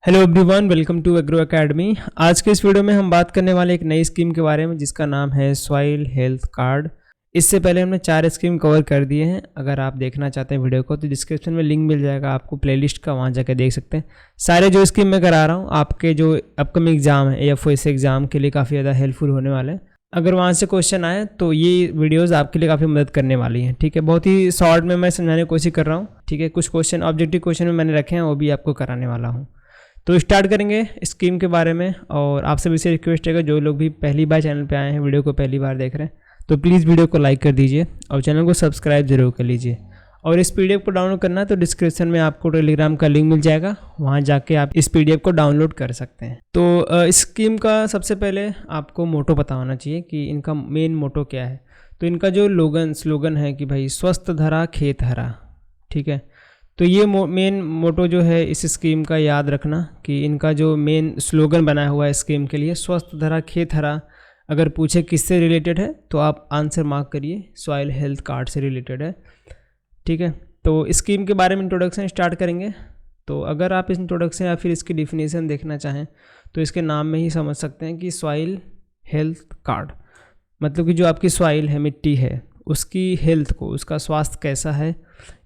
Hello everyone, welcome to Agro Academy. आज के इस वीडियो में हम बात करने वाले एक नई स्कीम के बारे में जिसका नाम है सॉइल हेल्थ कार्ड। इससे पहले हमने 4 स्कीम कवर कर दिए हैं। अगर आप देखना चाहते हैं वीडियो को तो डिस्क्रिप्शन में लिंक मिल जाएगा आपको प्लेलिस्ट का, वहाँ जाकर देख सकते हैं। सारे जो स्कीम मैं करा रहा हूँ आपके जो अपकमिंग एग्जाम है AFOS एग्जाम के लिए काफ़ी ज़्यादा हेल्पफुल होने वाले हैं। अगर वहाँ से क्वेश्चन आए तो ये वीडियोज़ आपके लिए काफ़ी मदद करने वाली हैं। ठीक है, बहुत ही शॉर्ट में मैं समझाने की कोशिश कर रहा हूँ। ठीक है, कुछ क्वेश्चन ऑब्जेक्टिव क्वेश्चन में मैंने रखे हैं, वो भी आपको कराने वाला हूँ। तो स्टार्ट करेंगे स्कीम के बारे में। और आपसे भी रिक्वेस्ट है जो लोग भी पहली बार चैनल पे आए हैं, वीडियो को पहली बार देख रहे हैं, तो प्लीज़ वीडियो को लाइक कर दीजिए और चैनल को सब्सक्राइब जरूर कर लीजिए। और इस PDF को डाउनलोड करना है तो डिस्क्रिप्शन में आपको टेलीग्राम का लिंक मिल जाएगा, वहाँ जाके आप इस PDF को डाउनलोड कर सकते हैं। तो इस स्कीम का सबसे पहले आपको मोटो पता होना चाहिए कि इनका मेन मोटो क्या है। तो इनका जो स्लोगन है कि भाई स्वस्थ धरा खेत हरा। ठीक है, तो ये मेन मोटो जो है इस स्कीम का याद रखना कि इनका जो मेन स्लोगन बनाया हुआ है स्कीम के लिए, स्वस्थ धरा खेत हरा। अगर पूछे किससे रिलेटेड है तो आप आंसर मार्क करिए, सॉइल हेल्थ कार्ड से रिलेटेड है। ठीक है, तो स्कीम के बारे में इंट्रोडक्शन स्टार्ट करेंगे। तो अगर आप इस इंट्रोडक्शन या फिर इसकी डिफिनीसन देखना चाहें तो इसके नाम में ही समझ सकते हैं कि सॉइल हेल्थ कार्ड मतलब कि जो आपकी सॉइल है, मिट्टी है, उसकी हेल्थ को, उसका स्वास्थ्य कैसा है,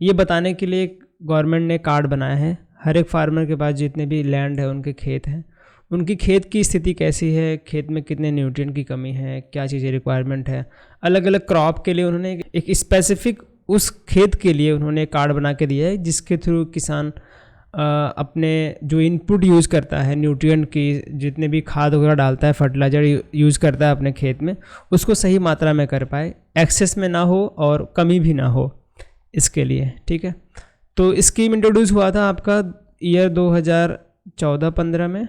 ये बताने के लिए गवर्नमेंट ने कार्ड बनाया है। हर एक फार्मर के पास जितने भी लैंड है, उनके खेत हैं, उनकी खेत की स्थिति कैसी है, खेत में कितने न्यूट्रिएंट की कमी है, क्या चीज़ें रिक्वायरमेंट है, अलग अलग क्रॉप के लिए उन्होंने एक स्पेसिफिक उस खेत के लिए उन्होंने कार्ड बना के दिया है, जिसके थ्रू किसान अपने जो इनपुट यूज़ करता है, न्यूट्रिएंट की जितने भी खाद वगैरह डालता है, फर्टिलाइज़र यूज़ करता है अपने खेत में, उसको सही मात्रा में कर पाए, एक्सेस में ना हो और कमी भी ना हो इसके लिए। ठीक है, तो स्कीम इंट्रोड्यूस हुआ था आपका ईयर 2014-15 में।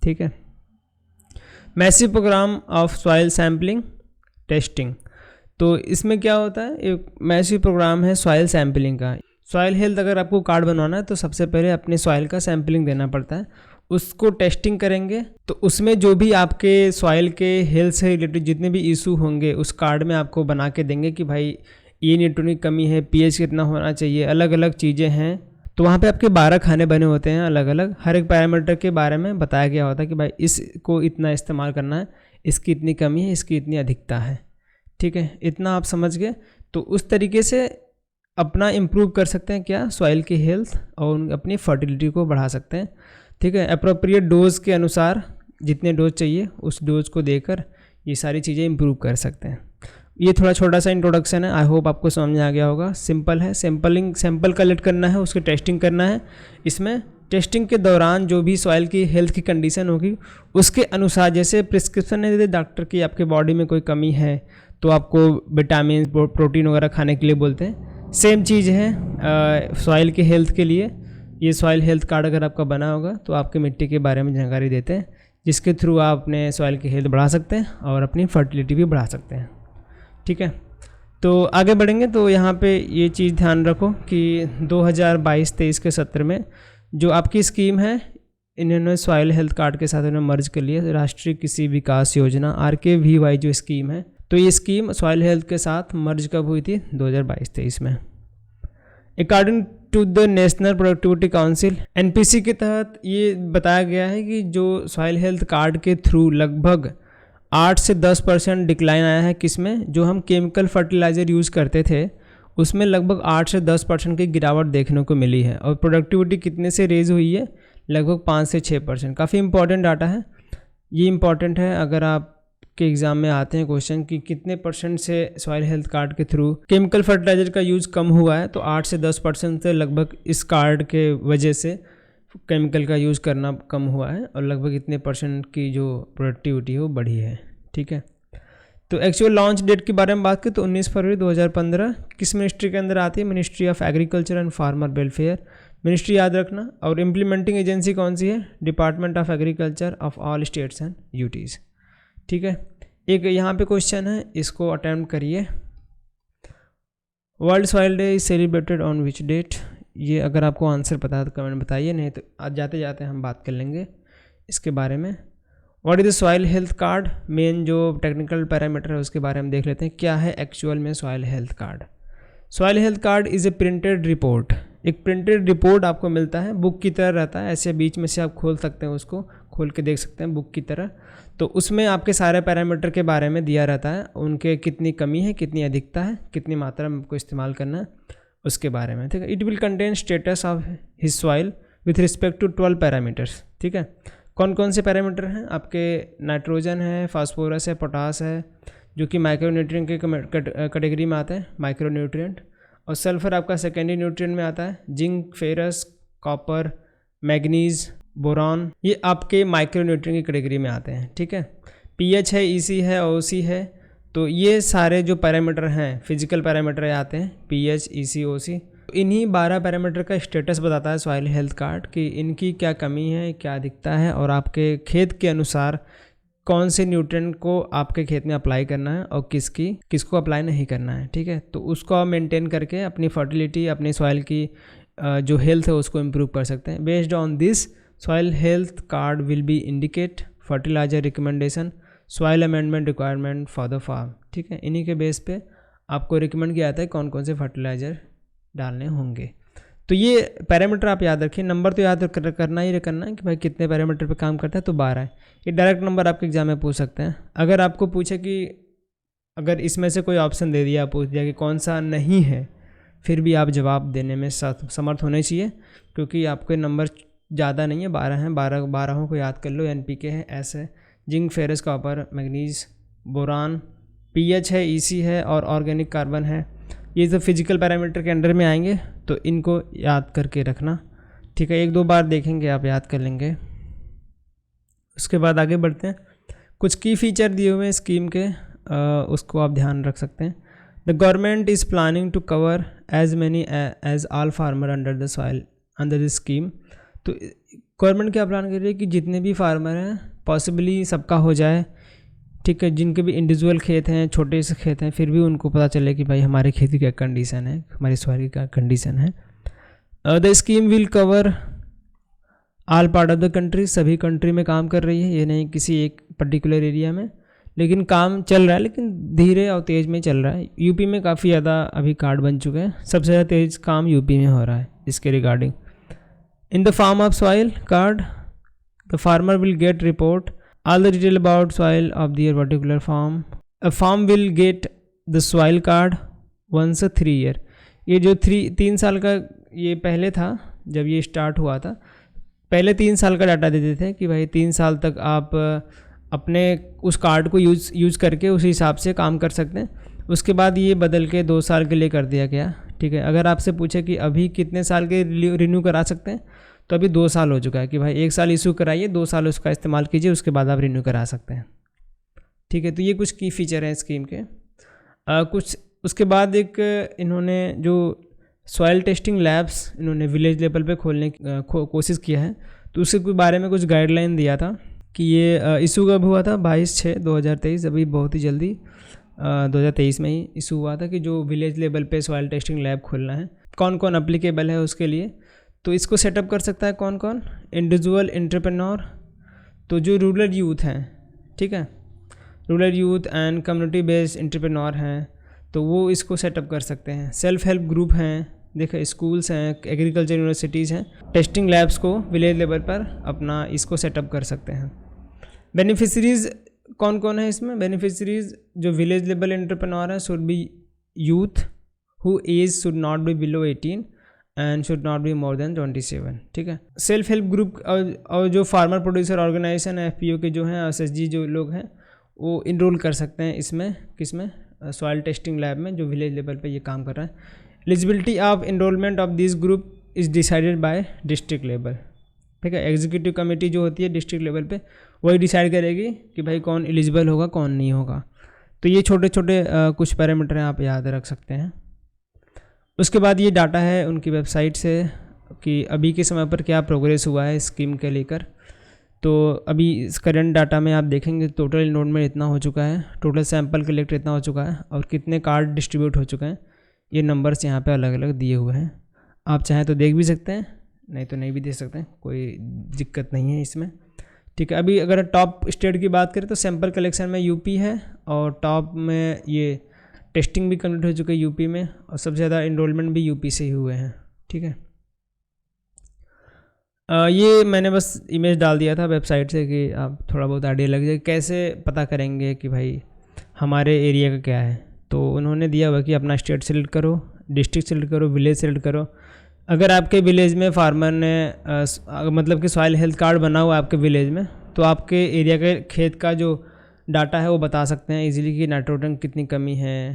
ठीक है, massive programme of soil sampling testing. तो इसमें क्या होता है, एक मैसिव प्रोग्राम है सॉइल सैम्पलिंग का। सॉइल हेल्थ अगर आपको कार्ड बनवाना है तो सबसे पहले अपने सॉइल का सैम्पलिंग देना पड़ता है, उसको टेस्टिंग करेंगे। तो उसमें जो भी आपके सॉइल के हेल्थ से रिलेटेड जितने भी इशू होंगे उस कार्ड में आपको बना के देंगे कि भाई ये न्यूट्रिएंट की कमी है, pH कितना होना चाहिए, अलग अलग चीज़ें हैं। तो वहाँ पे आपके 12 खाने बने होते हैं अलग अलग, हर एक पैरामीटर के बारे में बताया गया होता है कि भाई इसको इतना इस्तेमाल करना है, इसकी इतनी कमी है, इसकी इतनी अधिकता है। ठीक है, इतना आप समझ गए। तो उस तरीके से अपना इम्प्रूव कर सकते हैं क्या, सॉइल की हेल्थ, और अपनी फर्टिलिटी को बढ़ा सकते हैं। ठीक है, अप्रोप्रिएट डोज के अनुसार जितने डोज चाहिए उस डोज को देकर ये सारी चीज़ें इम्प्रूव कर सकते हैं। ये थोड़ा छोटा सा इंट्रोडक्शन है, आई होप आपको समझ में आ गया होगा। सिंपल है, सैंपल कलेक्ट करना है, उसकी टेस्टिंग करना है। इसमें टेस्टिंग के दौरान जो भी सॉइल की हेल्थ की कंडीशन होगी उसके अनुसार, जैसे प्रिस्क्रिप्शन ने दे डॉक्टर की आपके बॉडी में कोई कमी है तो आपको विटामिन प्रोटीन वगैरह खाने के लिए बोलते हैं, सेम चीज़ है सॉइल की हेल्थ के लिए। ये सॉइल हेल्थ कार्ड अगर आपका बना होगा तो आपके मिट्टी के बारे में जानकारी देते हैं, जिसके थ्रू आप अपने सॉइल की हेल्थ बढ़ा सकते हैं और अपनी फर्टिलिटी भी बढ़ा सकते हैं। ठीक है, तो आगे बढ़ेंगे। तो यहाँ पे ये चीज़ ध्यान रखो कि 2022-23 के सत्र में जो आपकी स्कीम है, इन्होंने सॉइल हेल्थ कार्ड के साथ इन्होंने मर्ज कर लिया राष्ट्रीय कृषि विकास योजना RKVY जो स्कीम है। तो ये स्कीम सॉइल हेल्थ के साथ मर्ज कब हुई थी, 2022-23 में। According to the National Productivity Council NPC के तहत ये बताया गया है कि जो सॉइल हेल्थ कार्ड के थ्रू लगभग 8 से 10% डिक्लाइन आया है। किसमें, जो हम केमिकल फर्टिलाइज़र यूज़ करते थे उसमें लगभग 8 से 10% की गिरावट देखने को मिली है। और प्रोडक्टिविटी कितने से रेज हुई है, लगभग 5 से 6%। काफ़ी इंपॉर्टेंट डाटा है ये, इंपॉर्टेंट है अगर आप के एग्ज़ाम में आते हैं क्वेश्चन कि कितने % से सॉइल हेल्थ कार्ड के थ्रू केमिकल फर्टिलाइज़र का यूज़ कम हुआ है। तो 8 से 10% से लगभग इस कार्ड के वजह से केमिकल का यूज़ करना कम हुआ है और लगभग इतने % की जो प्रोडक्टिविटी है वो बढ़ी है। ठीक है, तो एक्चुअल लॉन्च डेट के बारे में बात करें तो 19 फरवरी 2015 किस मिनिस्ट्री के अंदर आती है, ministry of agriculture and farmer welfare. Ministry याद रखना। और इम्प्लीमेंटिंग एजेंसी कौन सी है, department of agriculture of all states and UTs. ठीक है, एक यहाँ पे क्वेश्चन है, इसको अटेम्प्ट करिए। World Soil Day is celebrated on which date. ये अगर आपको आंसर पता है तो कमेंट बताइए, नहीं तो आज जाते जाते हम बात कर लेंगे इसके बारे में। What is the soil health card, main जो टेक्निकल पैरामीटर है उसके बारे में देख लेते हैं। क्या है एक्चुअल में soil health card. Soil health card is a printed report, एक प्रिंटेड रिपोर्ट आपको मिलता है, बुक की तरह रहता है, ऐसे बीच में से आप खोल सकते हैं, उसको खोल के देख सकते हैं बुक की तरह। तो उसमें आपके सारे पैरामीटर के बारे में दिया रहता है, उनके कितनी कमी है, कितनी अधिकता है, कितनी मात्रा में आपको इस्तेमाल करना है, उसके बारे में। ठीक है, it will contain status of his soil with respect to 12 parameters. ठीक है, कौन कौन से पैरामीटर हैं आपके? नाइट्रोजन है, फास्फोरस है, पोटास है, जो कि माइक्रोन्यूट्रिएंट के कैटेगरी में आते हैं, माइक्रोन्यूट्रिएंट। और सल्फर आपका सेकेंडरी न्यूट्रिएंट में आता है। Zinc, ferrous, copper, manganese, boron, ये आपके माइक्रोन्यूट्रिएंट की कैटेगरी में आते हैं। ठीक है, पीएच है, ईसी है, ओसी है। तो ये सारे जो पैरामीटर हैं, फिजिकल पैरामीटर आते हैं, पीएच, ईसी, ओसी। इन्हीं 12 पैरामीटर का स्टेटस बताता है सॉइल हेल्थ कार्ड कि इनकी क्या कमी है, क्या अधिकता है, और आपके खेत के अनुसार कौन से न्यूट्रिएंट को आपके खेत में अप्लाई करना है और किसको अप्लाई नहीं करना है। ठीक है, तो उसको आप मेंटेन करके अपनी फर्टिलिटी, अपनी सॉइल की जो हेल्थ है उसको इम्प्रूव कर सकते हैं। Based on this soil health card will be indicate fertiliser recommendation, soil amendment requirement for the farm. ठीक है, इन्हीं के बेस पे आपको रिकमेंड किया जाता है कौन कौन से फर्टिलाइज़र डालने होंगे। तो ये पैरामीटर आप याद रखिए, नंबर तो याद करना ही करना है कि भाई कितने पैरामीटर पे काम करता है, तो 12 है। ये डायरेक्ट नंबर आपके एग्जाम में पूछ सकते हैं। अगर आपको पूछे कि अगर इसमें से कोई ऑप्शन दे दिया, पूछ दिया कि कौन सा नहीं है, फिर भी आप जवाब देने में समर्थ होने चाहिए, क्योंकि आपके नंबर ज़्यादा नहीं है, 12 हैं। 12 को याद कर लो। NPK है, S है, zinc, ferrous, copper, manganese, boron, pH है, ईसी है, और ऑर्गेनिक कार्बन है। ये सब फिजिकल पैरामीटर के अंडर में आएंगे, तो इनको याद करके रखना। ठीक है, 1-2 बार देखेंगे, आप याद कर लेंगे। उसके बाद आगे बढ़ते हैं। कुछ की फीचर दिए हुए हैं स्कीम के, उसको आप ध्यान रख सकते हैं। The government is planning to cover as many as all farmer under the soil under this scheme. तो गवर्नमेंट क्या प्लान कर रही है कि जितने भी फार्मर हैं पॉसिबली सबका हो जाए। ठीक है, जिनके भी इंडिविजुअल खेत हैं, छोटे से खेत हैं, फिर भी उनको पता चले कि भाई हमारे खेती की क्या कंडीशन है, हमारी सॉइल की क्या कंडीशन है। The scheme will cover all part of the country, सभी कंट्री में काम कर रही है, ये नहीं किसी एक पर्टिकुलर एरिया में, लेकिन काम चल रहा है, लेकिन धीरे और तेज़ में चल रहा है। यूपी में काफ़ी ज़्यादा अभी कार्ड बन चुके हैं, सबसे ज़्यादा तेज़ काम यूपी में हो रहा है इसके regarding. In the form of soil card the farmer will gate report all the detail about soil of their particular farm. A farm will get the soil card once a 3 year. ये जो 3 साल का ये पहले था, जब ये start हुआ था, पहले 3 साल का डाटा देते थे कि भाई 3 साल तक आप अपने उस कार्ड को यूज़ करके उस हिसाब से काम कर सकते हैं। उसके बाद ये बदल के 2 साल के लिए कर दिया गया। ठीक है, अगर आपसे पूछे कि अभी कितने साल के रिन्यू करा सकते हैं, तो अभी 2 साल हो चुका है कि भाई 1 साल इशू कराइए, 2 साल उसका इस्तेमाल कीजिए, उसके बाद आप रिन्यू करा सकते हैं। ठीक है, तो ये कुछ की फीचर हैं स्कीम के। कुछ उसके बाद एक इन्होंने जो सॉइल टेस्टिंग लैब्स इन्होंने विलेज लेवल पे खोलने की कोशिश किया है, तो उसके बारे में कुछ गाइडलाइन दिया था कि ये इशू कब हुआ था, 22/6/2023, अभी बहुत ही जल्दी 2023 में ही इशू हुआ था कि जो विलेज लेवल पे सॉइल टेस्टिंग लैब खोलना है। कौन कौन अप्लीकेबल है उसके लिए, तो इसको सेटअप कर सकता है कौन कौन? इंडिविजुअल एंटरप्रेन्योर, तो जो रूरल यूथ हैं, ठीक है, rural youth and community based entrepreneur हैं, तो वो इसको सेटअप कर सकते हैं। सेल्फ हेल्प ग्रुप हैं, देखो स्कूल्स हैं, एग्रीकल्चर यूनिवर्सिटीज़ हैं, टेस्टिंग लैब्स को विलेज लेवल पर अपना इसको सेटअप कर सकते हैं। बेनिफिशरीज़ कौन कौन है इसमें? बेनिफिशरीज़ जो विलेज लेवल एंटरप्रेन्योर हैं should be youth who age should not be below 18 and should not be more than 27। ठीक है, सेल्फ हेल्प ग्रुप और जो फार्मर प्रोड्यूसर ऑर्गेनाइजेशन FPO के जो हैं, SSG जो लोग हैं, वो इनरोल कर सकते हैं इसमें, किसमें? सॉइल टेस्टिंग लैब में, जो विलेज लेवल पे ये काम कर रहा है। Eligibility of enrolment of this group is decided by district level. ठीक है, एग्जीक्यूटिव कमेटी जो होती है डिस्ट्रिक्ट लेवल पे, वही डिसाइड करेगी कि भाई कौन एलिजिबल होगा, कौन नहीं होगा। तो ये छोटे छोटे कुछ पैरामीटर हैं, आप याद रख सकते हैं। उसके बाद ये डाटा है उनकी वेबसाइट से कि अभी के समय पर क्या प्रोग्रेस हुआ है स्कीम के लेकर। तो अभी इस करंट डाटा में आप देखेंगे टोटल इनरोलमेंट इतना हो चुका है, टोटल सैंपल कलेक्ट इतना हो चुका है, और कितने कार्ड डिस्ट्रीब्यूट हो चुके हैं, ये नंबर्स यहाँ पे अलग अलग दिए हुए हैं। आप चाहें तो देख भी सकते हैं, नहीं तो नहीं भी देख सकते हैं, कोई दिक्कत नहीं है इसमें। ठीक है, अभी अगर टॉप स्टेट की बात करें तो सैंपल कलेक्शन में यूपी है, और टॉप में ये टेस्टिंग भी कंप्लीट हो चुके हैं यूपी में, और सबसे ज़्यादा इनरोलमेंट भी यूपी से ही हुए हैं। ठीक है, ये मैंने बस इमेज डाल दिया था वेबसाइट से कि आप थोड़ा बहुत आइडिया लग जाए कैसे पता करेंगे कि भाई हमारे एरिया का क्या है। तो उन्होंने दिया हुआ कि अपना स्टेट सेलेक्ट करो, डिस्ट्रिक्ट सेलेक्ट करो, विलेज सेलेक्ट करो। अगर आपके विलेज में फार्मर ने मतलब कि सॉइल हेल्थ कार्ड बना हुआ है आपके विलेज में, तो आपके एरिया के खेत का जो डाटा है वो बता सकते हैं इजीली कि नाइट्रोजन कितनी कमी है,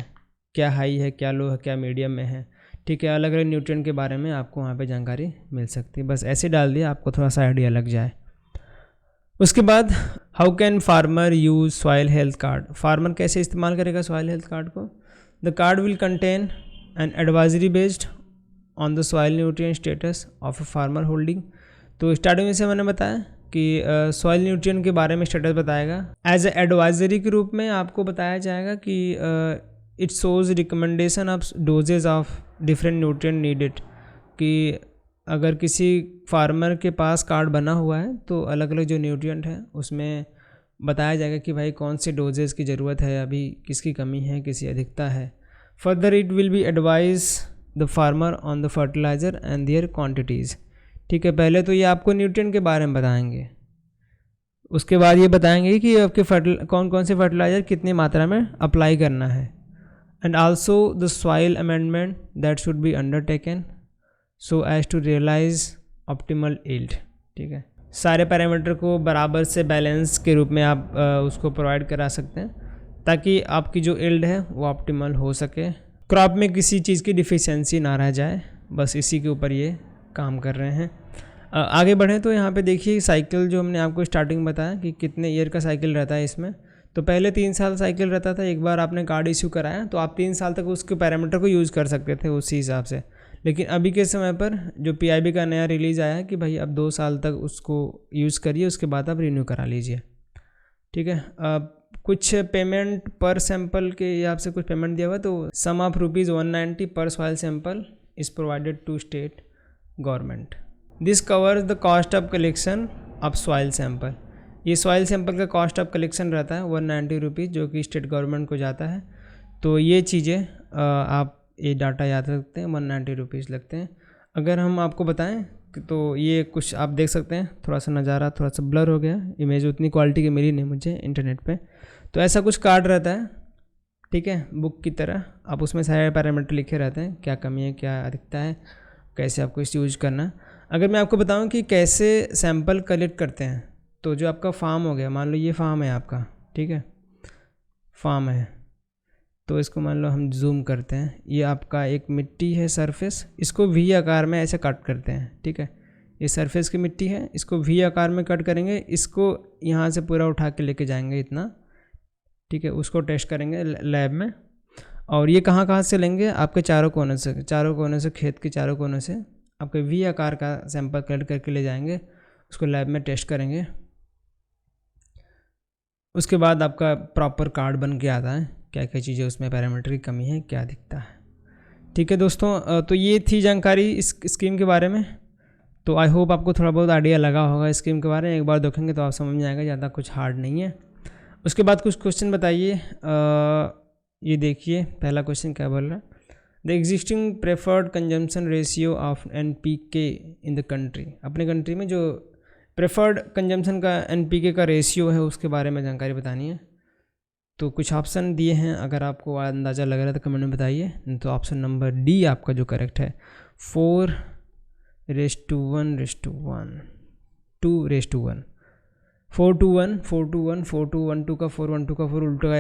क्या हाई है, क्या लो है, क्या मीडियम में है। ठीक है, अलग अलग न्यूट्रिएंट के बारे में आपको वहाँ पे जानकारी मिल सकती है। बस ऐसे डाल दिया, आपको थोड़ा सा आइडिया लग जाए। उसके बाद how can farmer use soil health card, farmer कैसे इस्तेमाल करेगा सॉइल हेल्थ कार्ड को। The card will contain an advisory based on the soil nutrient status of a farmer holding. तो स्टार्टिंग में से मैंने बताया कि सॉइल न्यूट्रिएंट के बारे में स्टेटस बताएगा। एज ए एडवाइजरी के रूप में आपको बताया जाएगा कि it shows recommendation of dosages of different nutrient needed, कि अगर किसी फार्मर के पास कार्ड बना हुआ है तो अलग अलग जो न्यूट्रिएंट है उसमें बताया जाएगा कि भाई कौन से डोजेज की ज़रूरत है, अभी किसकी कमी है, किसी अधिकता है। Further it will be advise the farmer on the fertiliser and their quantities. ठीक है, पहले तो ये आपको न्यूट्रिएंट के बारे में बताएंगे, उसके बाद ये बताएंगे कि आपके कौन कौन से फर्टिलाइज़र कितनी मात्रा में अप्लाई करना है, and also the soil amendment that should be undertaken so as to realise optimal yield. ठीक है, सारे पैरामीटर को बराबर से बैलेंस के रूप में आप उसको प्रोवाइड करा सकते हैं ताकि आपकी जो यील्ड है वो ऑप्टिमल हो सके, क्रॉप में किसी चीज़ की डिफिशियंसी ना रह जाए। बस इसी के ऊपर ये काम कर रहे हैं। आगे बढ़ें तो यहाँ पे देखिए साइकिल जो हमने आपको स्टार्टिंग बताया कि कितने ईयर का साइकिल रहता है इसमें। तो पहले 3 साल साइकिल रहता था, एक बार आपने कार्ड इशू कराया तो आप 3 साल तक उसके पैरामीटर को यूज़ कर सकते थे उसी हिसाब से। लेकिन अभी के समय पर जो PIB का नया रिलीज़ आया है कि भाई अब 2 साल तक उसको यूज़ करिए, उसके बाद आप रिन्यू करा लीजिए। ठीक है, कुछ पेमेंट पर सैंपल के हिसाब से कुछ पेमेंट दिया हुआ, तो सम ऑफ ₹190 पर soil sample is provided to state government. This covers the cost of collection of soil sample. ये सॉइल सैंपल का कॉस्ट ऑफ कलेक्शन रहता है ₹190 जो कि स्टेट गवर्नमेंट को जाता है। तो ये चीज़ें आप ये डाटा याद रखते हैं, ₹190 लगते हैं। अगर हम आपको बताएं तो ये कुछ आप देख सकते हैं, थोड़ा सा नज़ारा थोड़ा सा ब्लर हो गया, इमेज उतनी क्वालिटी की मिली नहीं मुझे इंटरनेट पे। तो ऐसा कुछ कार्ड रहता है, ठीक है, बुक की तरह। आप उसमें सारे पैरामीटर लिखे रहते हैं, क्या कमी है, क्या अधिकता है, कैसे आपको इस यूज करना है। अगर मैं आपको बताऊं कि कैसे सैंपल कलेक्ट करते हैं, तो जो आपका फार्म हो गया, मान लो ये फार्म है आपका, ठीक है, फार्म है, तो इसको मान लो हम जूम करते हैं, ये आपका एक मिट्टी है सरफेस, इसको वी आकार में ऐसे कट करते हैं। ठीक है, ये सरफेस की मिट्टी है, इसको वी आकार में कट करेंगे, इसको यहाँ से पूरा उठा के लेके जाएंगे इतना, ठीक है, उसको टेस्ट करेंगे लैब में। और ये कहाँ कहाँ से लेंगे, आपके चारों कोने से खेत के चारों कोने से आपके वी आकार का सैंपल कलेक्ट करके ले जाएंगे, उसको लैब में टेस्ट करेंगे। उसके बाद आपका प्रॉपर कार्ड बन के आता है, क्या क्या चीज़ें उसमें पैरामीटर की कमी है, क्या दिखता है। ठीक है दोस्तों, तो ये थी जानकारी इस स्कीम के बारे में। तो आई होप आपको थोड़ा बहुत आइडिया लगा होगा इस स्कीम के बारे में, एक बार देखेंगे तो आप समझ में आएगा, ज़्यादा कुछ हार्ड नहीं है। उसके बाद कुछ क्वेश्चन बताइए। ये देखिए पहला क्वेश्चन क्या बोल रहा है, the existing preferred consumption ratio of NPK in the country. अपने कंट्री में जो प्रेफर्ड कंजम्पशन का NPK का रेशियो है उसके बारे में जानकारी बतानी है। तो कुछ ऑप्शन दिए हैं, अगर आपको अंदाज़ा लग रहा है तो कमेंट में बताइए। तो ऑप्शन नंबर डी आपका जो करेक्ट है, 4:1:1, 2:1, 4:1, 4:1, 4:1, 2 का 4, 1 2 का 4, उल्टा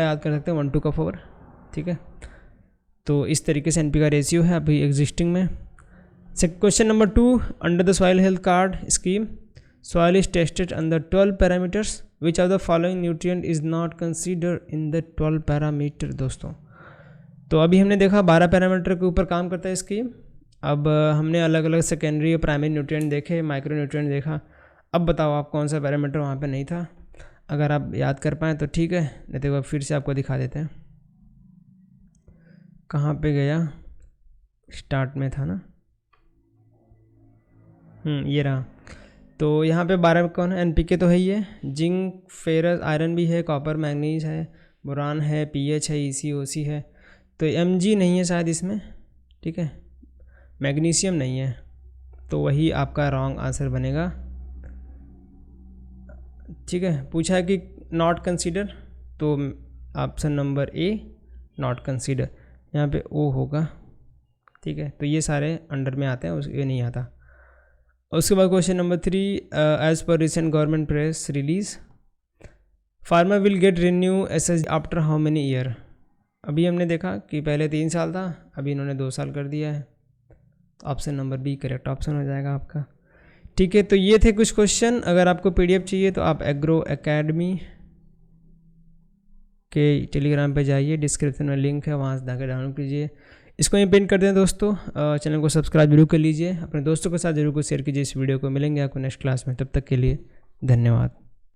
याद कर सकते हैं, 1 2 का 4। ठीक है, तो इस तरीके से NPK का रेशियो है अभी एग्जिस्टिंग में। Question number 2, under the soil health card scheme soil is tested under 12 parameters, which of the following nutrient is not considered in the 12 parameter। दोस्तों, तो अभी हमने देखा 12 पैरामीटर के ऊपर काम करता है स्कीम। अब हमने अलग अलग सेकेंडरी और प्राइमरी न्यूट्रिएंट देखे, माइक्रो न्यूट्रिएंट देखा। अब बताओ आप कौन सा पैरामीटर वहाँ पे नहीं था। अगर आप याद कर पाएँ तो ठीक है, नहीं तो फिर से आपको दिखा देते हैं। कहाँ पे गया, स्टार्ट में था ना, ये रहा। तो यहाँ पे 12 कौन है, NPK तो है ही है, जिंक, फेरस, आयरन भी है, कॉपर, मैग्नीज है, बोरान है, PH है, EC, OC है। तो Mg नहीं है शायद इसमें, ठीक है, मैग्नीशियम नहीं है, तो वही आपका रॉन्ग आंसर बनेगा। ठीक है, पूछा है कि नॉट कंसीडर, तो option number A not consider, यहाँ पे ओ होगा। ठीक है, तो ये सारे अंडर में आते हैं, ये नहीं आता। उसके बाद question number 3, as per recent government press release farmer will get renew SS after how many year. अभी हमने देखा कि पहले 3 साल था, अभी इन्होंने 2 साल कर दिया है, तो option number B correct option हो जाएगा आपका। ठीक है, तो ये थे कुछ क्वेश्चन। अगर आपको पीडीएफ चाहिए तो आप एग्रो एकेडमी के टेलीग्राम पे जाइए, डिस्क्रिप्शन में लिंक है, वहाँ से जाकर डाउनलोड कीजिए। इसको यहीं पिन कर दें दोस्तों। चैनल को सब्सक्राइब जरूर कर लीजिए, अपने दोस्तों के साथ जरूर को शेयर कीजिए इस वीडियो को। मिलेंगे आपको नेक्स्ट क्लास में, तब तक के लिए धन्यवाद।